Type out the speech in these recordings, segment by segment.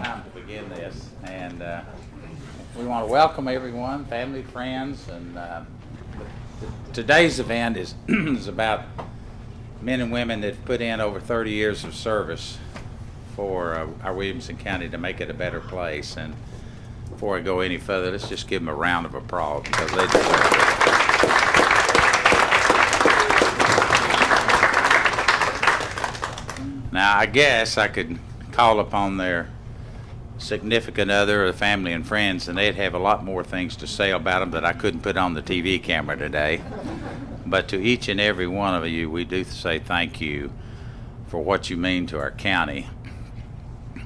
time to begin this, and we want to welcome everyone, family, friends, and today's event is is about men and women that put in over 30 years of service for our Williamson County to make it a better place. And before I go any further, let's just give them a round of applause because they deserve it. Now, I guess I could call upon their significant other or family and friends, and they'd have a lot more things to say about them that I couldn't put on the TV camera today. But to each and every one of you, we do say thank you for what you mean to our county.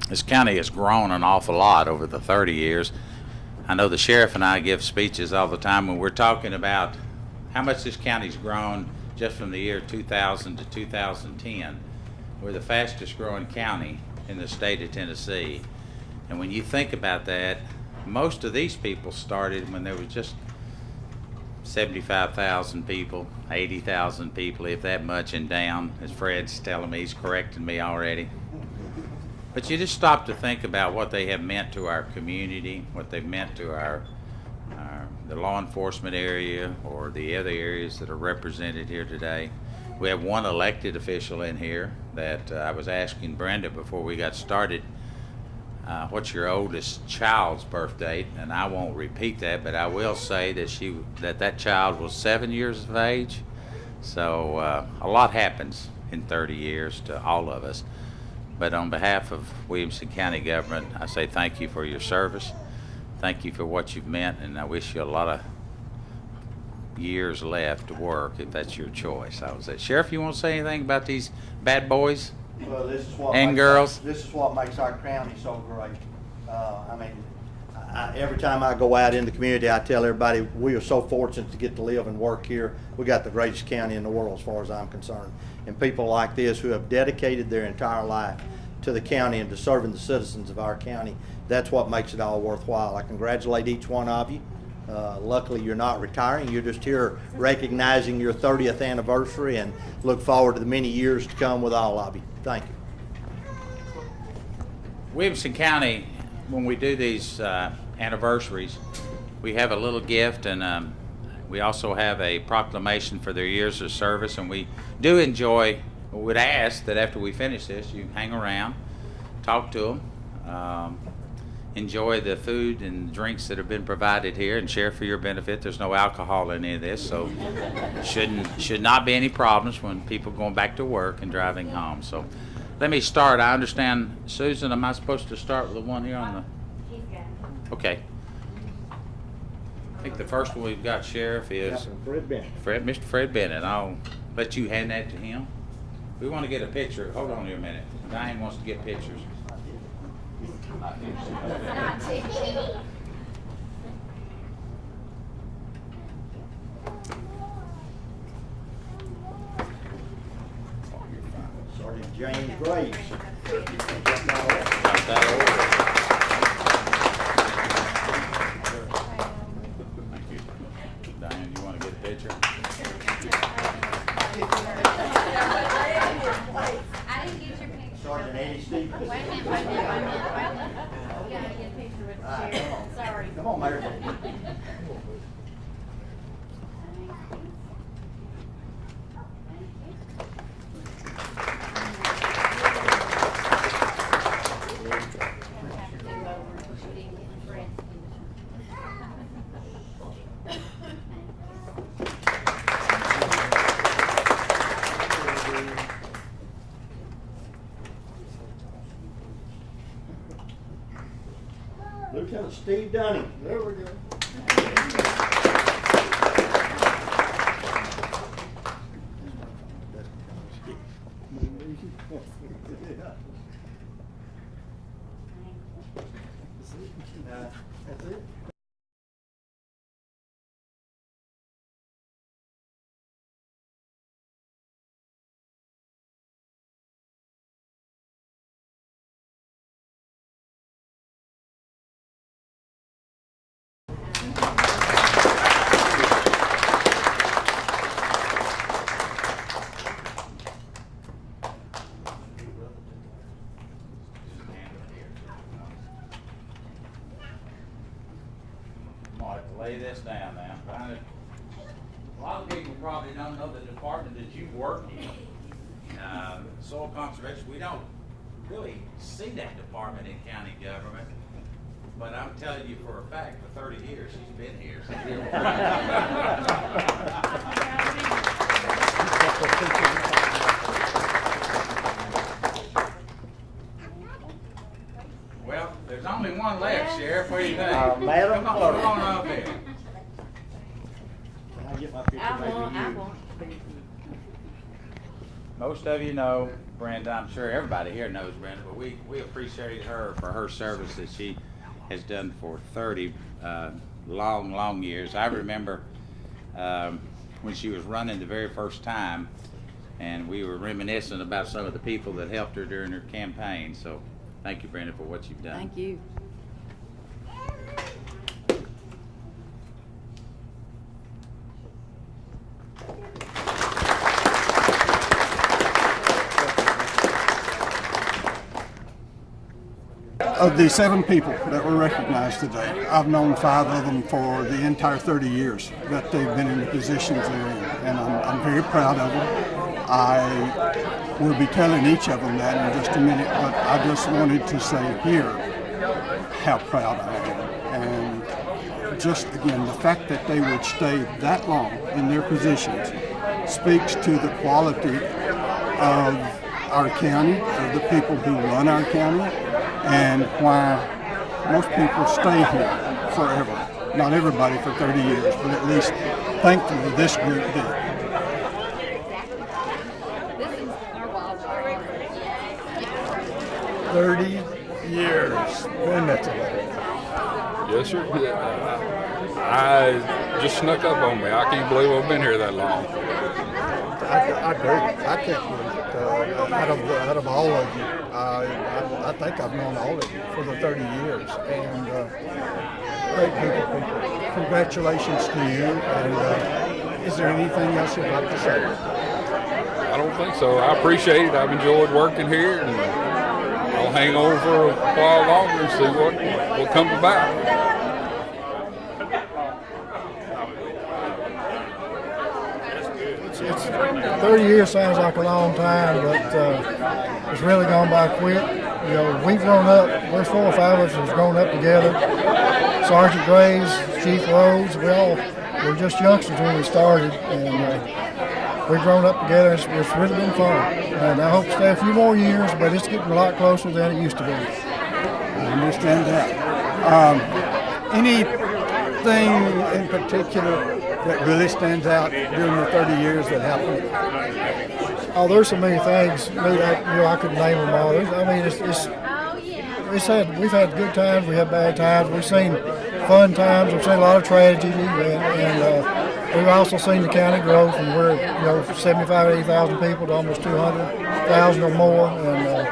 This county has grown an awful lot over the 30 years. I know the sheriff and I give speeches all the time when we're talking about how much this county's grown just from the year 2000 to 2010. We're the fastest growing county in the state of Tennessee. And when you think about that, most of these people started when there was just 75,000 people, 80,000 people, if that much, and down, as Fred's telling me, he's correcting me already. But you just stop to think about what they have meant to our community, what they've meant to the law enforcement area or the other areas that are represented here today. We have one elected official in here that I was asking Brenda before we got started, what's your oldest child's birth date? And I won't repeat that, but I will say that that child was 7 years of age. So a lot happens in 30 years to all of us. But on behalf of Williamson County government, I say thank you for your service. Thank you for what you've meant, and I wish you a lot of years left to work if that's your choice. I would say, Sheriff, you want to say anything about these bad boys? Well, this is what and girls? This is what makes our county so great. Every time I go out in the community, I tell everybody we are so fortunate to get to live and work here. We got the greatest county in the world as far as I'm concerned. And people like this who have dedicated their entire life to the county and to serving the citizens of our county, that's what makes it all worthwhile. I congratulate each one of you. Luckily, you're not retiring. You're just here recognizing your 30th anniversary and look forward to the many years to come with all of you. Thank you. Williamson County, when we do these anniversaries, we have a little gift, and we also have a proclamation for their years of service, and we do enjoy, would ask that after we finish this, you hang around, talk to them, enjoy the food and drinks that have been provided here, and share for your benefit. There's no alcohol in any of this, so should not be any problems when people going back to work and driving home. So let me start. I understand, Susan, am I supposed to start with the one here on the... Okay. I think the first one we've got, Sheriff, is Fred Bennett. Mr. Fred Bennett. I'll let you hand that to him. We want to get a picture. Hold on here a minute. Diane wants to get pictures. Sergeant James Graves. Got that order. Thank you. Diane, you want to get a picture? I didn't get your picture. Sergeant Andy Stevens. Wait a minute. We gotta get a picture with the sheriff. Sorry. Come on, Mayor. Lieutenant Steve Dunning. There we go. That's it. lay this down now. A lot of people probably don't know the department that you work in. Soil conservation, we don't really see that department in county government. But I'm telling you for a fact, for 30 years, she's been here. Well, there's only one left, Sheriff. What do you think? Madam Come Clerk. on up here. Can I get my picture, I maybe won't. you? Most of you know Brenda. I'm sure everybody here knows Brenda, but we appreciate her for her service that she has done for 30 long years. I remember when she was running the very first time, and we were reminiscing about some of the people that helped her during her campaign. So thank you, Brenda, for what you've done. Thank you. Of the 7 people that were recognized today, I've known 5 of them for the entire 30 years that they've been in the positions they're in, and I'm very proud of them. I will be telling each of them that in just a minute, but I just wanted to say here how proud I am. And just again, the fact that they would stay that long in their positions speaks to the quality of our county, of the people who run our county, and why most people stay here forever. Not everybody for 30 years, but at least thankfully this group did. This is our wild card. 30 years. When that's Yes, sir. I just snuck up on me. I can't believe I've been here that long. I agree. I can't believe it. Out of all of you, I think I've known all of you for the 30 years, and great group of people. Congratulations to you. And is there anything else you'd like to say? I don't think so. I appreciate it. I've enjoyed working here, and I'll hang on for a while longer and see what comes about. It's 30 years sounds like a long time, but it's really gone by quick. You know, we've grown up. There's 4 or 5 of us that's grown up together. Sergeant Graves, Chief Rhodes, we're just youngsters when we started, and we've grown up together. It's really been fun, and I hope to stay a few more years. But it's getting a lot closer than it used to be. I understand that. Anything in particular that really stands out during the 30 years that happened? Oh, there's so many things. I couldn't name them all. We've had good times. We had bad times. We've seen fun times. We've seen a lot of tragedy, and we've also seen the county grow from where 75, 80,000 people to almost 200,000 or more. And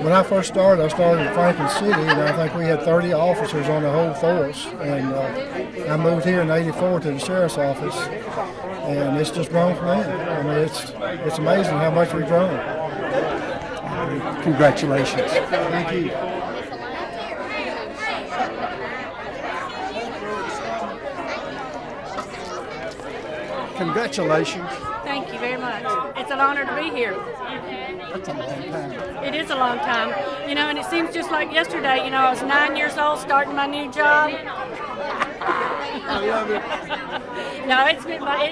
when I first started, I started in Franklin City, and I think we had 30 officers on the whole force. And I moved here in '84 to the sheriff's office, and it's just grown from there. I mean, it's amazing how much we've grown. Congratulations. Thank you. Congratulations. Thank you very much. It's an honor to be here. That's a long time. It is a long time, and it seems just like yesterday. I was 9 years old starting my new job. I love it. No, it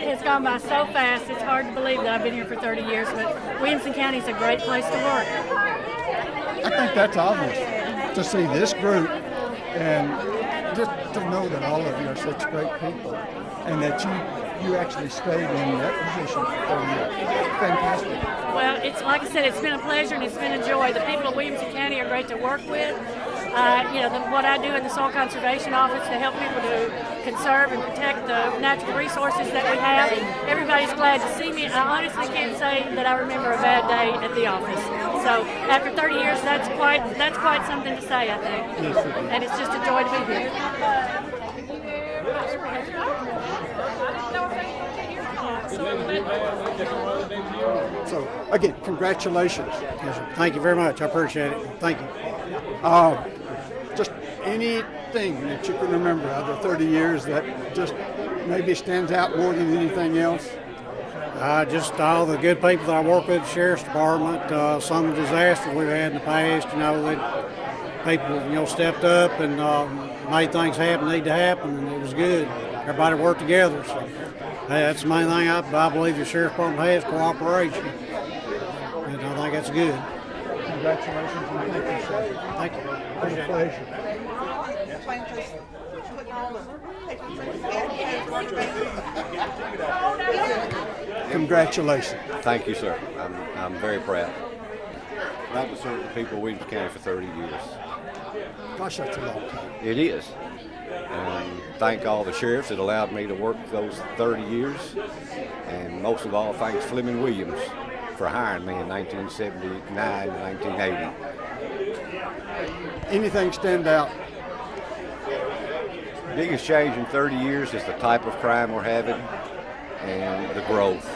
has gone by so fast. It's hard to believe that I've been here for 30 years, but Williamson County is a great place to work. I think that's obvious to see this group and just to know that all of you are such great people and that you actually stayed in that position for 30 years. Fantastic. Well, it's like I said, it's been a pleasure and it's been a joy. The people of Williamson County are great to work with. What I do in the Soil Conservation Office to help people to conserve and protect the natural resources that we have. Everybody's glad to see me. I honestly can't say that I remember a bad day at the office. So after 30 years, that's quite something to say, I think. And it's just a joy to be here. So, again, congratulations. Yes, sir. Thank you very much. I appreciate it. Thank you. just anything that you can remember out of 30 years that just maybe stands out more than anything else? Just all the good people that I work with, the sheriff's department, some disasters we've had in the past, that people, stepped up and made things happen, need to happen, and it was good. Everybody worked together. So that's the main thing I believe the sheriff's department has, cooperation. And I think that's good. Congratulations and thank you, sir. Thank you. It was a pleasure. Congratulations. Thank you, sir. I'm very proud. I've served the people of Williamson County for 30 years. Gosh, that's a long time. It is. And thank all the sheriffs that allowed me to work those 30 years. And most of all, thanks Fleming Williams for hiring me in 1979 and 1980. Anything stand out? Biggest change in 30 years is the type of crime we're having and the growth.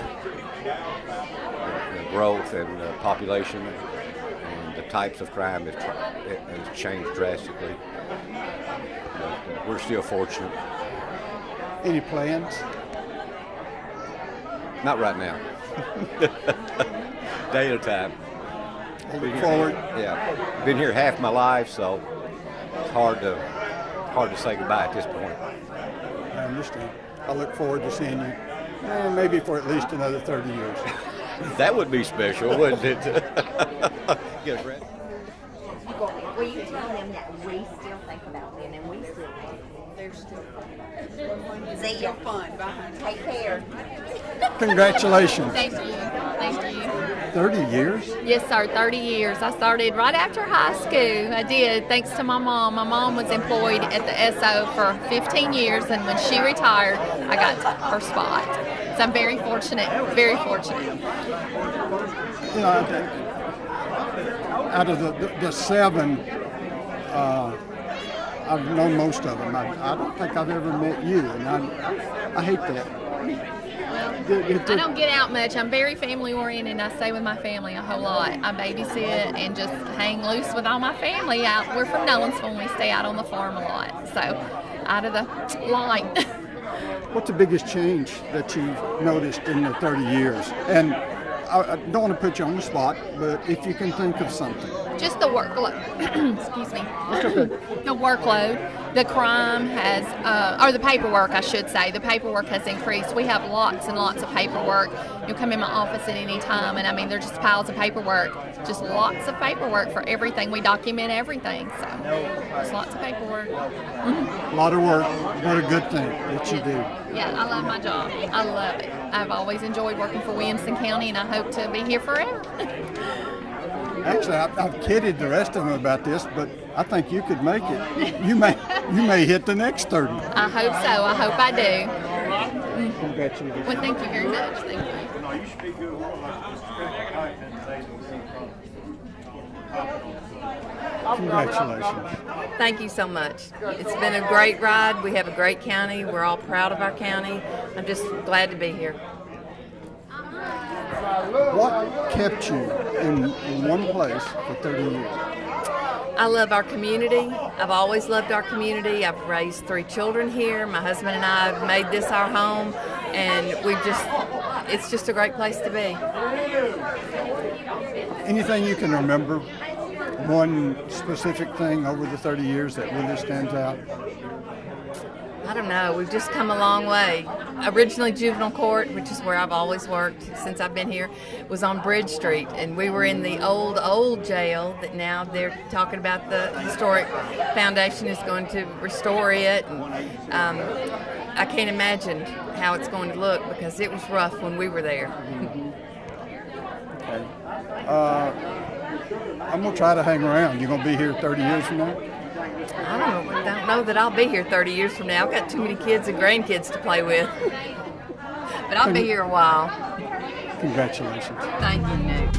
The growth and the population and the types of crime has changed drastically. But we're still fortunate. Any plans? Not right now. Day at a time. Look forward. Yeah. Been here half my life, so it's hard to say goodbye at this point. I understand. I look forward to seeing you, maybe for at least another 30 years. That would be special, wouldn't it? Yes, Brett. Will you tell them that we still think about them and we still think they're still fun? See ya. Fun. Take care. Congratulations. Thank you. Thank you. 30 years? Yes, sir, 30 years. I started right after high school. I did, thanks to my mom. My mom was employed at the SO for 15 years, and when she retired, I got her spot. So I'm very fortunate, very fortunate. Out of the seven, I've known most of them. I don't think I've ever met you, and I hate that. I don't get out much. I'm very family oriented. I stay with my family a whole lot. I babysit and just hang loose with all my family. We're from Nolensville and we stay out on the farm a lot. So out of the line. What's the biggest change that you've noticed in the 30 years? And I don't want to put you on the spot, but if you can think of something. Just the workload. Excuse me. The workload. The crime has, or the paperwork, I should say. The paperwork has increased. We have lots and lots of paperwork. You come in my office at any time, and I mean, there's just piles of paperwork. Just lots of paperwork for everything. We document everything, so just lots of paperwork. A lot of work, but a good thing that you do. Yeah, I love my job. I love it. I've always enjoyed working for Williamson County, and I hope to be here forever. Actually, I've kidded the rest of them about this, but I think you could make it. You may hit the next 30. I hope so. I hope I do. Congratulations. Well, thank you very much. Thank you. Congratulations. Thank you so much. It's been a great ride. We have a great county. We're all proud of our county. I'm just glad to be here. What kept you in one place for 30 years? I love our community. I've always loved our community. I've raised 3 children here. My husband and I have made this our home, and it's just a great place to be. Anything you can remember, one specific thing over the 30 years that really stands out? I don't know. We've just come a long way. Originally, juvenile court, which is where I've always worked since I've been here, was on Bridge Street, and we were in the old jail that now they're talking about the Historic Foundation is going to restore it. And, I can't imagine how it's going to look because it was rough when we were there. Okay. I'm going to try to hang around. You going to be here 30 years from now? I don't know that I'll be here 30 years from now. I've got too many kids and grandkids to play with. But I'll be here a while. Congratulations. Thank you.